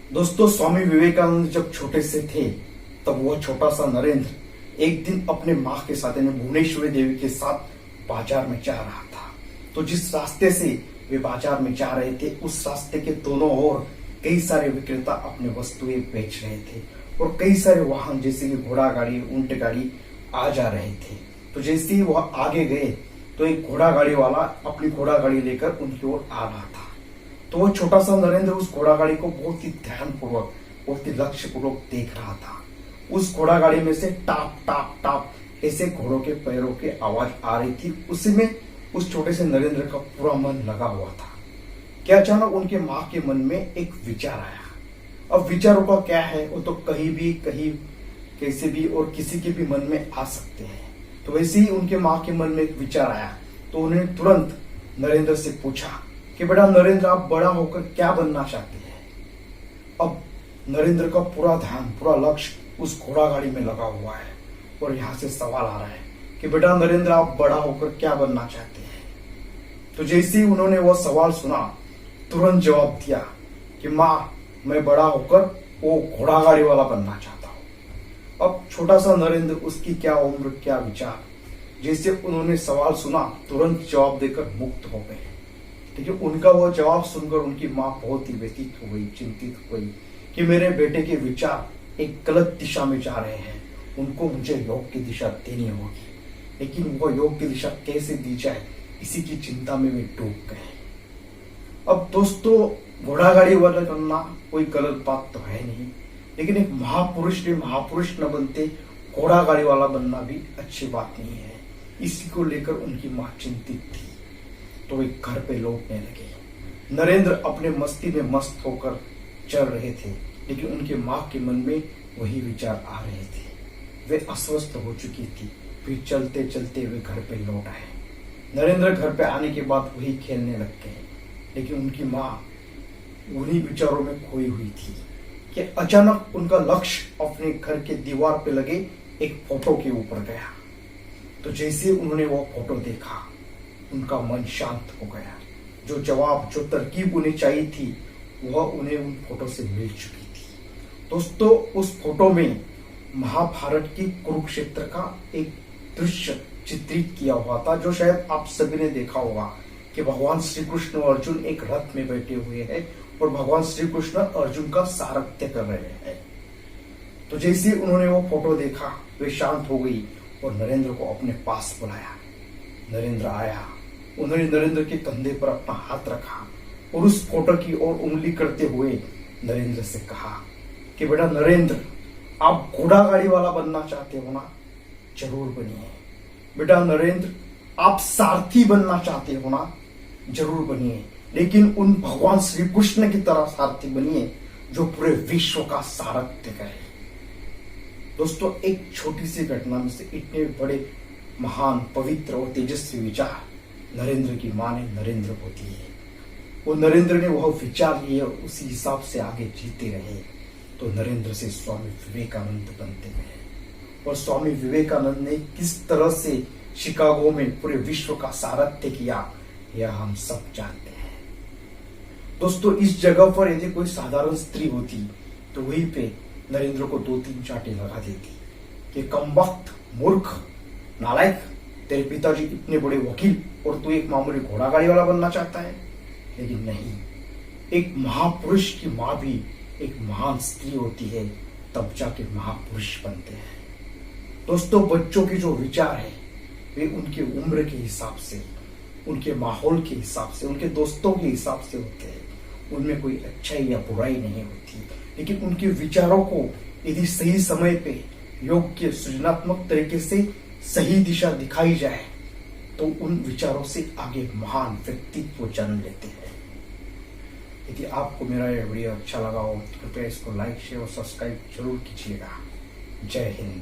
दोस्तों, स्वामी विवेकानंद जब छोटे से थे तब वह छोटा सा नरेंद्र एक दिन अपने माँ के साथ यानी भुवनेश्वरी देवी के साथ बाजार में जा रहा था। तो जिस रास्ते से वे बाजार में जा रहे थे उस रास्ते के दोनों ओर कई सारे विक्रेता अपने वस्तुएं बेच रहे थे और कई सारे वाहन जैसे कि घोड़ा गाड़ी, ऊंट गाड़ी आ जा रहे थे। तो जैसे ही वह आगे गए तो एक घोड़ा गाड़ी वाला अपनी घोड़ा गाड़ी लेकर उनकी ओर आ रहा था। तो वो छोटा सा नरेंद्र उस घोड़ा गाड़ी को बहुत ही ध्यानपूर्वक, बहुत ही लक्ष्य पूर्वक देख रहा था। उस घोड़ा गाड़ी में से टाप टाप टाप ऐसे घोड़ों के पैरों की आवाज आ रही थी। उसी में उस छोटे से नरेंद्र का पूरा मन लगा हुआ था कि अचानक उनके माँ के मन में एक विचार आया। अब विचारों का क्या है, वो तो कहीं भी, कहीं कैसे भी और किसी के भी मन में आ सकते हैं। तो वैसे ही उनके माँ के मन में एक विचार आया तो उन्होंने तुरंत नरेंद्र से पूछा कि बेटा नरेंद्र, आप बड़ा होकर क्या बनना चाहते हैं? अब नरेंद्र का पूरा ध्यान, पूरा लक्ष्य उस घोड़ा गाड़ी में लगा हुआ है और यहाँ से सवाल आ रहा है कि बेटा नरेंद्र, आप बड़ा होकर क्या बनना चाहते हैं? तो जैसे ही उन्होंने वह सवाल सुना तुरंत जवाब दिया कि माँ, मैं बड़ा होकर वो घोड़ा गाड़ी वाला बनना चाहता हूँ। अब छोटा सा नरेंद्र, उसकी क्या उम्र, क्या विचार, जैसे उन्होंने सवाल सुना तुरंत जवाब देकर मुक्त हो गए। लेकिन उनका वो जवाब सुनकर उनकी माँ बहुत ही व्यथित हो गई, चिंतित हो गई कि मेरे बेटे के विचार एक गलत दिशा में जा रहे हैं, उनको मुझे योग की दिशा देनी होगी। लेकिन वो योग की दिशा कैसे दी जाए, इसी की चिंता में वे डूब गए। अब दोस्तों, घोड़ा गाड़ी वाला बनना कोई गलत बात तो है नहीं, लेकिन एक महापुरुष न बनते घोड़ा गाड़ी वाला बनना भी अच्छी बात नहीं है। इसी को लेकर उनकी माँ चिंतित थी। तो वे घर पे लौटने लगे। नरेंद्र अपने मस्ती में मस्त होकर चल रहे थे, लेकिन उनके माँ के मन में वही विचार आ रहे थे। वे अस्वस्थ हो चुकी थी। फिर चलते चलते वे घर पे लौट आए। नरेंद्र घर पे आने के बाद वही खेलने लग गए, लेकिन उनकी माँ उन्हीं विचारों में खोई हुई थी कि अचानक उनका लक्ष्य अपने घर के दीवार पे लगे एक फोटो के ऊपर गया। तो जैसे उन्होंने वो फोटो देखा उनका मन शांत हो गया। जो जवाब, जो तरकीब उन्हें चाहिए थी वह उन्हें उन फोटो से मिल चुकी थी। दोस्तों, उस फोटो में महाभारत की कुरुक्षेत्र का एक दृश्य चित्रित किया हुआ था, जो शायद आप सभी ने देखा होगा कि भगवान श्री कृष्ण और अर्जुन एक रथ में बैठे हुए हैं और भगवान श्री कृष्ण अर्जुन का सारथ्य कर रहे हैं। तो जैसे उन्होंने वो फोटो देखा वे शांत हो गई और नरेंद्र को अपने पास बुलाया। नरेंद्र आया। उन्होंने नरेंद्र के कंधे पर अपना हाथ रखा और उस फोटो की ओर उंगली करते हुए नरेंद्र से कहा कि बेटा नरेंद्र, आप घोड़ा गाड़ी वाला बनना चाहते हो ना? जरूर बनिए। बेटा नरेंद्र, आप सारथी बनना चाहते हो ना? जरूर बनिए, लेकिन उन भगवान श्री कृष्ण की तरह सारथी बनिए जो पूरे विश्व का सारथ्य करे। दोस्तों, एक छोटी सी घटना में से इतने बड़े महान, पवित्र और तेजस्वी विचार नरेंद्र की मां ने नरेंद्र को दिए। वो नरेंद्र ने वह विचार लिए और उसी हिसाब से आगे जीते रहे। तो नरेंद्र से स्वामी विवेकानंद बनते गए और स्वामी विवेकानंद ने किस तरह से शिकागो में पूरे विश्व का सारथ्य किया यह हम सब जानते हैं। दोस्तों, इस जगह पर यदि कोई साधारण स्त्री होती तो वहीं पे नरेंद्र को 2-3 चांटे लगा देती कि कमबख्त, मूर्ख, नालायक, तेरे पिताजी इतने बड़े वकील और तू एक मामूली घोड़ा गाड़ी वाला बनना चाहता है। लेकिन नहीं, एक महापुरुष की मां भी एक महान स्त्री होती है, तब जाके महापुरुष बनते हैं। दोस्तों, बच्चों के जो विचार है वे उनके उम्र के हिसाब से, उनके माहौल के हिसाब से, उनके दोस्तों के हिसाब से होते हैं। उनमें कोई अच्छाई या बुराई नहीं होती, लेकिन उनके विचारों को यदि सही समय पे योग के सृजनात्मक तरीके से सही दिशा दिखाई जाए तो उन विचारों से आगे महान व्यक्तित्व जन्म लेते हैं। यदि आपको मेरा यह वीडियो अच्छा लगा हो तो कृपया इसको लाइक, शेयर और सब्सक्राइब जरूर कीजिएगा। जय हिंद।